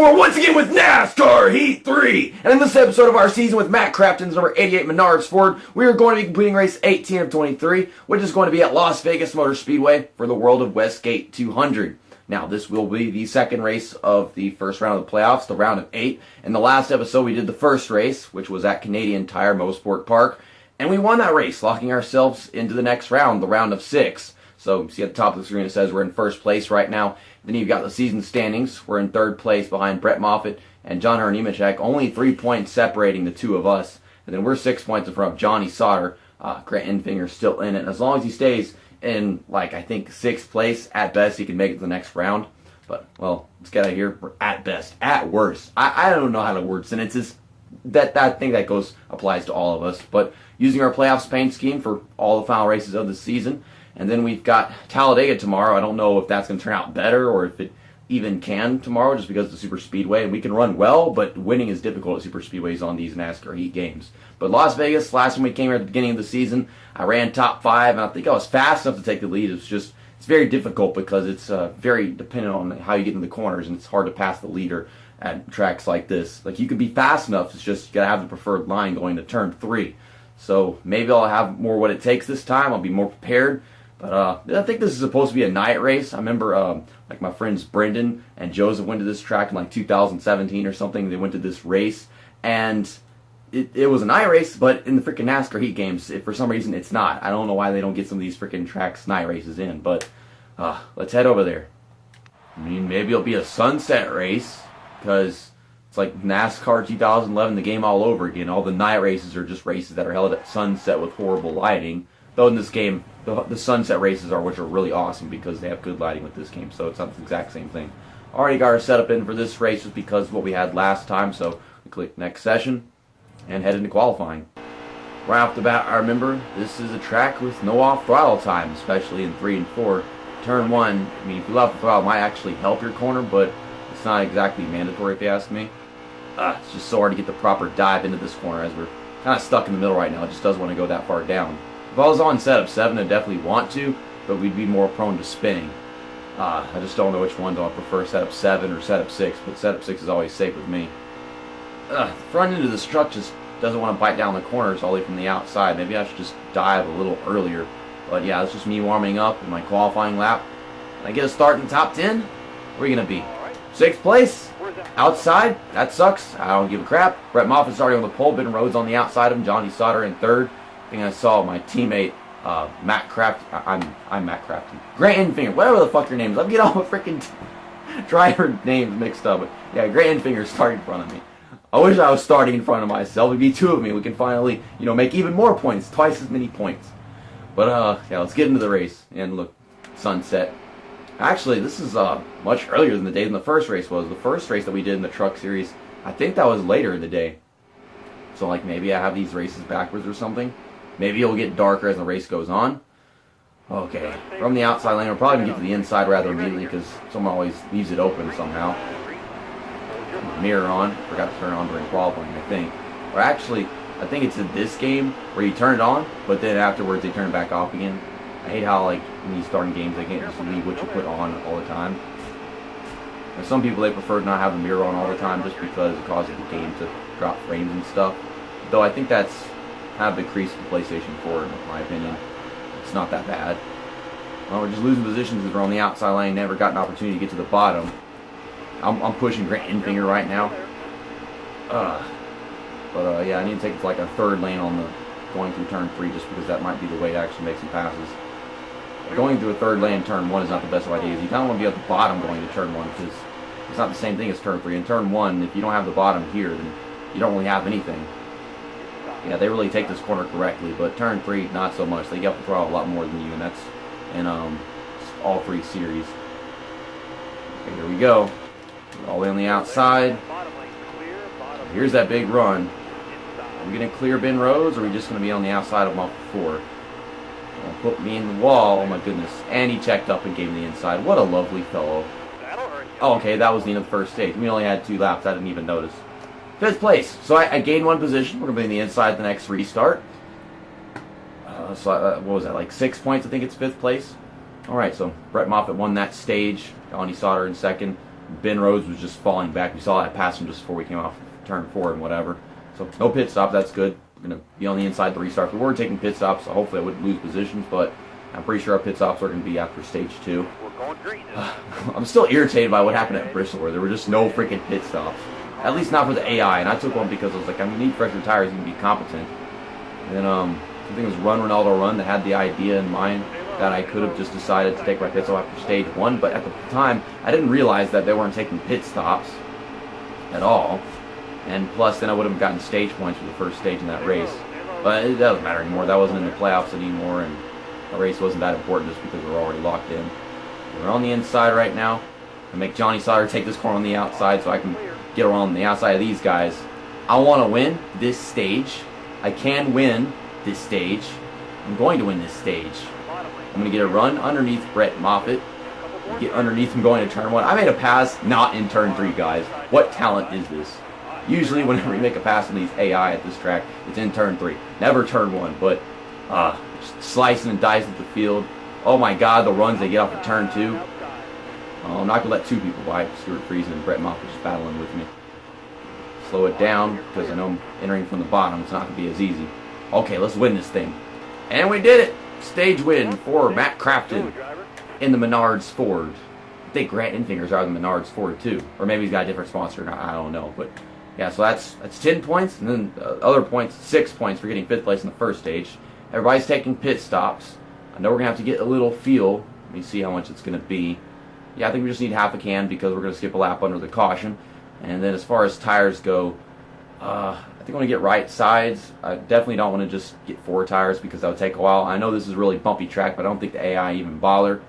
for once again with NASCAR Heat 3. And in this episode of our season with Matt Crafton's number 88 Menards Ford, we are going to be completing race 18 of 23, which is going to be at Las Vegas Motor Speedway for the World of Westgate 200. Now, this will be the second race of the first round of the playoffs, the round of 8. In the last episode, we did the first race, which was at Canadian Tire Motorsport Park, and we won that race, locking ourselves into the next round, the round of 6. So, see at the top of the screen, it says we're in first place right now. Then you've got the season standings. We're in third place behind Brett Moffitt and John Nemechek, only 3 points separating the two of us. And then we're 6 points in front of Johnny Sauter. Grant Enfinger's still in it. And as long as he stays in, I think, 6th place, at best, he can make it to the next round. But, well, let's get out of here. We're at best. At worst. I don't know how to word sentences. That thing that applies to all of us. But using our playoffs paint scheme for all the final races of the season. And then we've got Talladega tomorrow. I don't know if that's going to turn out better or if it even can tomorrow just because of the super speedway. And we can run well, but winning is difficult at super speedways on these NASCAR Heat games. But Las Vegas, last time we came here at the beginning of the season, I ran top 5, and I think I was fast enough to take the lead. It's very difficult because it's very dependent on how you get in the corners, and it's hard to pass the leader at tracks like this. You can be fast enough, it's just you got to have the preferred line going to turn 3. So maybe I'll have more what it takes this time. I'll be more prepared. But I think this is supposed to be a night race. I remember my friends Brendan and Joseph went to this track in 2017 or something. They went to this race, and it was a night race, but in the freaking NASCAR Heat games, for some reason it's not. I don't know why they don't get some of these freaking tracks night races in, but let's head over there. I mean, maybe it'll be a sunset race, because it's like NASCAR 2011, the game all over again. All the night races are just races that are held at sunset with horrible lighting. Though in this game, the sunset races which are really awesome because they have good lighting with this game, so it's not the exact same thing. Already got our setup in for this race just because of what we had last time, so we click next session and head into qualifying. Right off the bat, I remember this is a track with no off throttle time, especially in 3 and 4. Turn 1, I mean, if you let off the throttle, it might actually help your corner, but it's not exactly mandatory if you ask me. It's just so hard to get the proper dive into this corner as we're kind of stuck in the middle right now. It just doesn't want to go that far down. If I was on setup 7, I'd definitely want to, but we'd be more prone to spinning. I just don't know which one do I prefer, setup 7 or setup 6, but setup 6 is always safe with me. The front end of this truck just doesn't want to bite down the corners all the way from the outside. Maybe I should just dive a little earlier. But yeah, it's just me warming up in my qualifying lap. When I get a start in the top 10, where are you going to be? 6th place? Outside? That sucks. I don't give a crap. Brett Moffitt starting on the pole, Ben Rhodes on the outside of him, Johnny Sauter in 3rd. I saw my teammate Matt Crafton. I'm Matt Crafton. Grant Enfinger, whatever the fuck your name is. I'm getting all my freaking driver names mixed up. But yeah, Grant Enfinger starting in front of me. I wish I was starting in front of myself. It'd be 2 of me. We can finally, make even more points, twice as many points. But yeah, let's get into the race. And look, sunset. Actually, this is much earlier than the day than the first race was. The first race that we did in the truck series, I think that was later in the day. So maybe I have these races backwards or something. Maybe it'll get darker as the race goes on. Okay, from the outside lane, we're probably going to get to the inside rather immediately because someone always leaves it open somehow. Mirror on. Forgot to turn it on during qualifying, I think. Or actually, I think it's in this game where you turn it on, but then afterwards they turn it back off again. I hate how, in these starting games, they can't just leave what you put on all the time. And some people, they prefer to not have the mirror on all the time just because it causes the game to drop frames and stuff. Though I think that's kind of decreased the PlayStation 4, in my opinion. It's not that bad. Well, we're just losing positions as we're on the outside lane. Never got an opportunity to get to the bottom. I'm pushing Grant Enfinger right now. But yeah, I need to take a 3rd lane on the going through turn 3 just because that might be the way to actually make some passes. Going through a 3rd lane in turn 1 is not the best of ideas. You kind of want to be at the bottom going to turn 1 because it's not the same thing as turn 3. In turn 1, if you don't have the bottom here, then you don't really have anything. Yeah, they really take this corner correctly, but turn 3, not so much. They get up the throttle a lot more than you, and that's in all 3 series. Okay, here we go. All the way on the outside. Here's that big run. Are we going to clear Ben Rhodes, or are we just going to be on the outside of him off the 4? Put me in the wall. Oh my goodness. And he checked up and gave me the inside. What a lovely fellow. Oh, okay, that was the end of the first stage. We only had 2 laps. I didn't even notice. 5th place. So I gained 1 position. We're going to be in the inside the next restart. What was that, 6 points? I think it's 5th place. Alright, so Brett Moffitt won that stage. Johnny Sauter in 2nd. Ben Rhodes was just falling back. We saw that pass him just before we came off turn 4 and whatever. So no pit stop, that's good. We're going to be on the inside the restart. We were taking pit stops, so hopefully I wouldn't lose positions, but I'm pretty sure our pit stops are going to be after stage 2. I'm still irritated by what happened at Bristol, where there were just no freaking pit stops. At least not for the AI, and I took one because I was like, I need fresher tires to be competent. And then I think it was Run Ronaldo Run that had the idea in mind that I could have just decided to take my pit stop after stage 1, but at the time I didn't realize that they weren't taking pit stops at all. And plus, then I would have gotten stage points for the first stage in that race. But it doesn't matter anymore. That wasn't in the playoffs anymore, and the race wasn't that important just because we were already locked in. We're on the inside right now. I make Johnny Sauter take this corner on the outside so I can get around the outside of these guys. I want to win this stage. I can win this stage. I'm going to win this stage. I'm going to get a run underneath Brett Moffitt. Get underneath him going to turn 1. I made a pass not in turn 3, guys. What talent is this? Usually whenever you make a pass on these AI at this track, it's in turn 3. Never turn 1, but just slicing and dicing the field. Oh my god, the runs they get off of turn 2. I'm not going to let 2 people by. Stuart Friesen and Brett Moffitt just battling with me. Slow it down, because I know I'm entering from the bottom. It's not going to be as easy. Okay, let's win this thing. And we did it! Stage win for Matt Crafton in the Menards Ford. I think Grant Infingers are the Menards Ford too. Or maybe he's got a different sponsor, I don't know. But yeah, so that's 10 points, and then other points, 6 points for getting 5th place in the first stage. Everybody's taking pit stops. I know we're going to have to get a little feel. Let me see how much it's going to be. Yeah, I think we just need half a can because we're going to skip a lap under the caution. And then as far as tires go, I think I'm going to get right sides. I definitely don't want to just get 4 tires because that would take a while. I know this is a really bumpy track, but I don't think the AI even bother.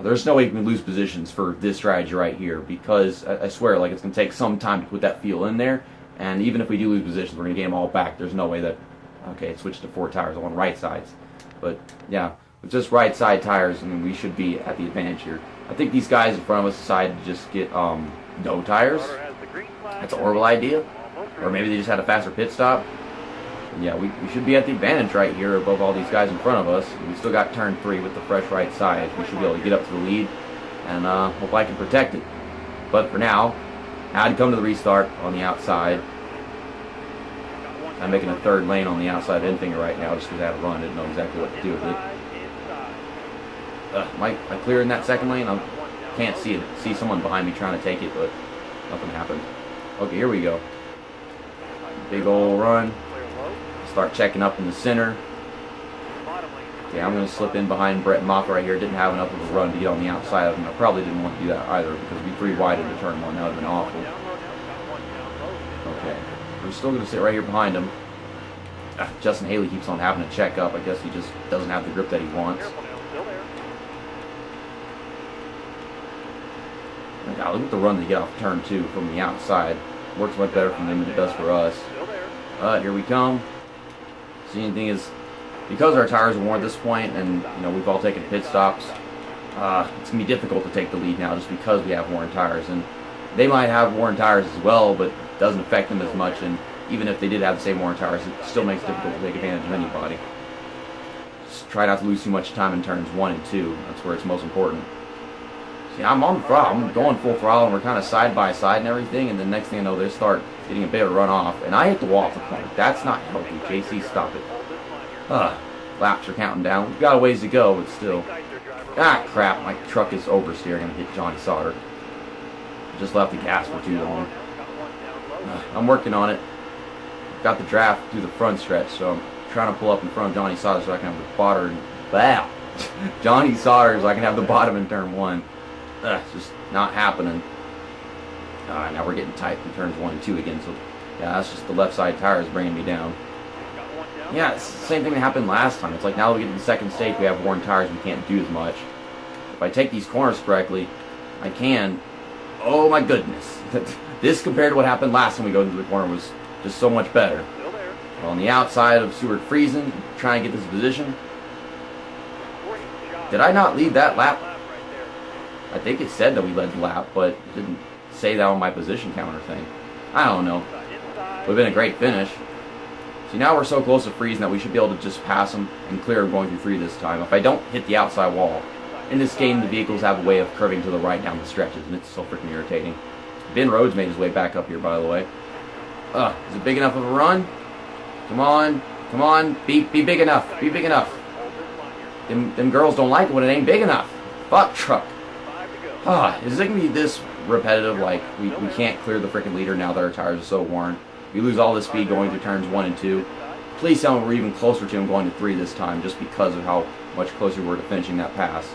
There's no way we can lose positions for this strategy right here because I swear, like, it's going to take some time to put that feel in there. And even if we do lose positions, we're going to get them all back. There's no way that, okay, switch to 4 tires. I want right sides. But yeah, with just right side tires, I mean, we should be at the advantage here. I think these guys in front of us decided to just get no tires. That's a horrible idea. Or maybe they just had a faster pit stop. And yeah, we should be at the advantage right here above all these guys in front of us. We still got turn 3 with the fresh right side. We should be able to get up to the lead and hope I can protect it. But for now, I had to come to the restart on the outside. I'm making a 3rd lane on the outside of Infinger right now just because I had to run. I didn't know exactly what to do with it. Am I clearing that 2nd lane? I can't see it. See someone behind me trying to take it, but nothing happened. Okay, here we go. Big old run. Start checking up in the center. Okay, I'm going to slip in behind Brett Moffitt right here. Didn't have enough of a run to get on the outside of him. I probably didn't want to do that either because we'd be 3 wide into turn 1. That would have been awful. Okay, we're still going to sit right here behind him. Justin Haley keeps on having to check up. I guess he just doesn't have the grip that he wants. God, look at the run they get off turn 2 from the outside. Works much better for them than it does for us. Here we come. See, the thing is, because our tires are worn at this point, and we've all taken pit stops, it's gonna be difficult to take the lead now, just because we have worn tires. And they might have worn tires as well, but it doesn't affect them as much. And even if they did have the same worn tires, it still makes it difficult to take advantage of anybody. Just try not to lose too much time in turns 1 and 2. That's where it's most important. See, I'm on the throttle. I'm going full throttle, and we're kind of side by side and everything. And the next thing I know, they start getting a bit of a run off, and I hit the wall off the point. That's not healthy. JC, stop it. Laps are counting down. We've got a ways to go, but still. Ah, crap. My truck is oversteering and hit Johnny Sauter. Just left the gas for too long. I'm working on it. Got the draft through the front stretch, so I'm trying to pull up in front of Johnny Sauter so I can have the bottom. Wow. Johnny Sauter so I can have the bottom in turn 1. It's just not happening. Now we're getting tight in turns 1 and 2 again, so yeah, that's just the left side tires bringing me down. Yeah, it's the same thing that happened last time. It's like now that we get to the 2nd stage, we have worn tires, we can't do as much. If I take these corners correctly, I can. Oh my goodness. This compared to what happened last time we go into the corner was just so much better. Well, on the outside of Stuart Friesen, trying to get this position. Did I not lead that lap? I think it said that we led the lap, but it didn't say that on my position counter thing. I don't know. Would have been a great finish. See, now we're so close to Friesen that we should be able to just pass him and clear him going through 3 this time. If I don't hit the outside wall, in this game, the vehicles have a way of curving to the right down the stretches, and it's so freaking irritating. Ben Rhodes made his way back up here, by the way. Is it big enough of a run? Come on. Come on. Be big enough. Be big enough. Them girls don't like it when it ain't big enough. Fuck truck. Is it going to be this repetitive? Like, we can't clear the freaking leader now that our tires are so worn. We lose all the speed going through turns 1 and 2. Please tell me we're even closer to him going to 3 this time, just because of how much closer we were to finishing that pass.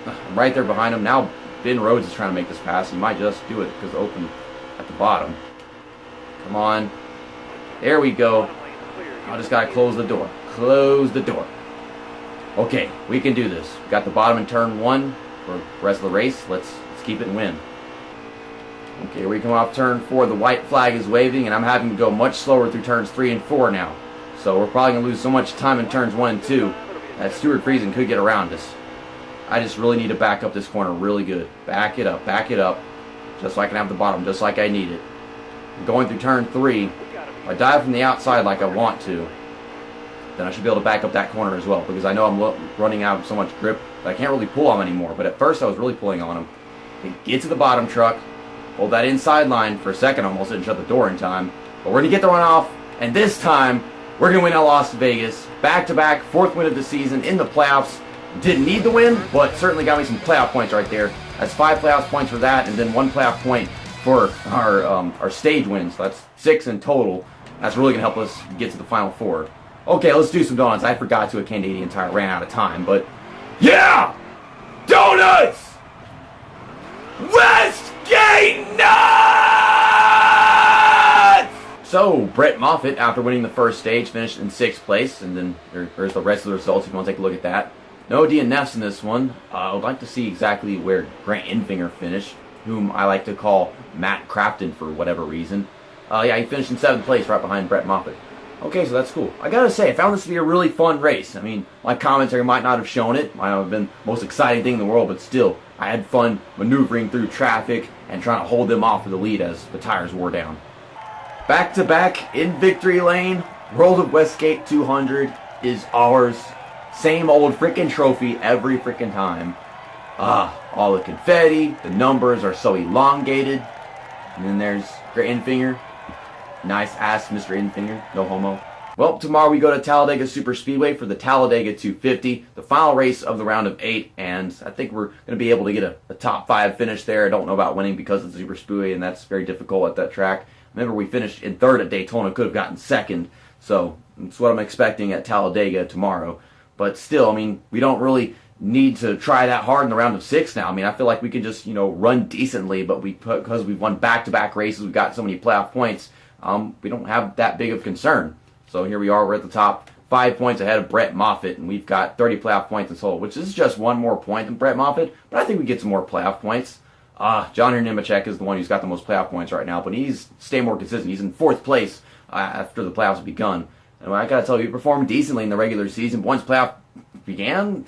I'm right there behind him. Now Ben Rhodes is trying to make this pass. He might just do it because open at the bottom. Come on. There we go. I just got to close the door. Close the door. Okay, we can do this. We got the bottom in turn 1 for the rest of the race. Let's keep it and win. Okay, we come off turn 4. The white flag is waving, and I'm having to go much slower through turns 3 and 4 now. So we're probably going to lose so much time in turns 1 and 2 that Stuart Friesen could get around us. I just really need to back up this corner really good. Back it up, just so I can have the bottom, just like I need it. Going through turn 3, if I dive from the outside like I want to, then I should be able to back up that corner as well, because I know I'm running out of so much grip that I can't really pull on him anymore. But at first I was really pulling on him. Okay, get to the bottom truck, hold that inside line for a second, almost didn't shut the door in time. But we're going to get the run off, and this time we're going to win at Las Vegas. Back-to-back, 4th win of the season in the playoffs. Didn't need the win, but certainly got me some playoff points right there. That's 5 playoff points for that, and then 1 playoff point for our stage wins. So that's 6 in total. That's really going to help us get to the Final 4. Okay, let's do some donuts. I forgot to a Canadian Tire. Ran out of time, but yeah! Donuts! Westgate Nuts! So, Brett Moffitt, after winning the first stage, finished in 6th place, and then there's the rest of the results if you want to take a look at that. No DNFs in this one. I would like to see exactly where Grant Enfinger finished, whom I like to call Matt Crafton for whatever reason. Yeah, he finished in 7th place right behind Brett Moffitt. Okay, so that's cool. I gotta say, I found this to be a really fun race. I mean, my commentary might not have shown it. Might not have been the most exciting thing in the world, but still, I had fun maneuvering through traffic and trying to hold them off for the lead as the tires wore down. Back-to-back in victory lane. World of Westgate 200 is ours. Same old freaking trophy every freaking time. All the confetti, the numbers are so elongated. And then there's Grant Enfinger. Nice ass Mr. Enfinger, no homo. Well, tomorrow we go to Talladega Super Speedway for the Talladega 250, the final race of the round of 8, and I think we're going to be able to get a top 5 finish there. I don't know about winning because it's Super Speedway, and that's very difficult at that track. Remember, we finished in 3rd at Daytona, could have gotten 2nd, so that's what I'm expecting at Talladega tomorrow. But still, I mean, we don't really need to try that hard in the round of 6 now. I mean, I feel like we can just, run decently, but because we've won back-to-back races, we've got so many playoff points, we don't have that big of concern. So here we are, we're at the top, 5 points ahead of Brett Moffitt, and we've got 30 playoff points in total, which is just 1 more point than Brett Moffitt, but I think we get some more playoff points. John Nemechek is the one who's got the most playoff points right now, but he's staying more consistent. He's in 4th place after the playoffs have begun. And I gotta tell you, he performed decently in the regular season. Once playoff began,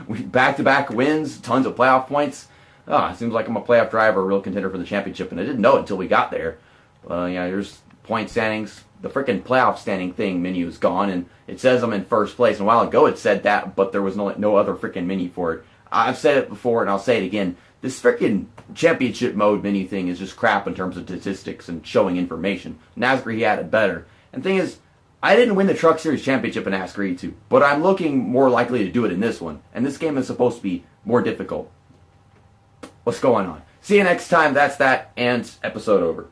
back-to-back wins, tons of playoff points. It seems like I'm a playoff driver, a real contender for the championship, and I didn't know it until we got there. Yeah, here's point standings. The freaking playoff standing thing menu is gone, and it says I'm in 1st place. And a while ago it said that, but there was no other freaking menu for it. I've said it before, and I'll say it again. This freaking championship mode menu thing is just crap in terms of statistics and showing information. NASCAR, he had it better. And the thing is, I didn't win the Truck Series Championship in NASCAR E2, but I'm looking more likely to do it in this one. And this game is supposed to be more difficult. What's going on? See you next time. That's that, and episode over.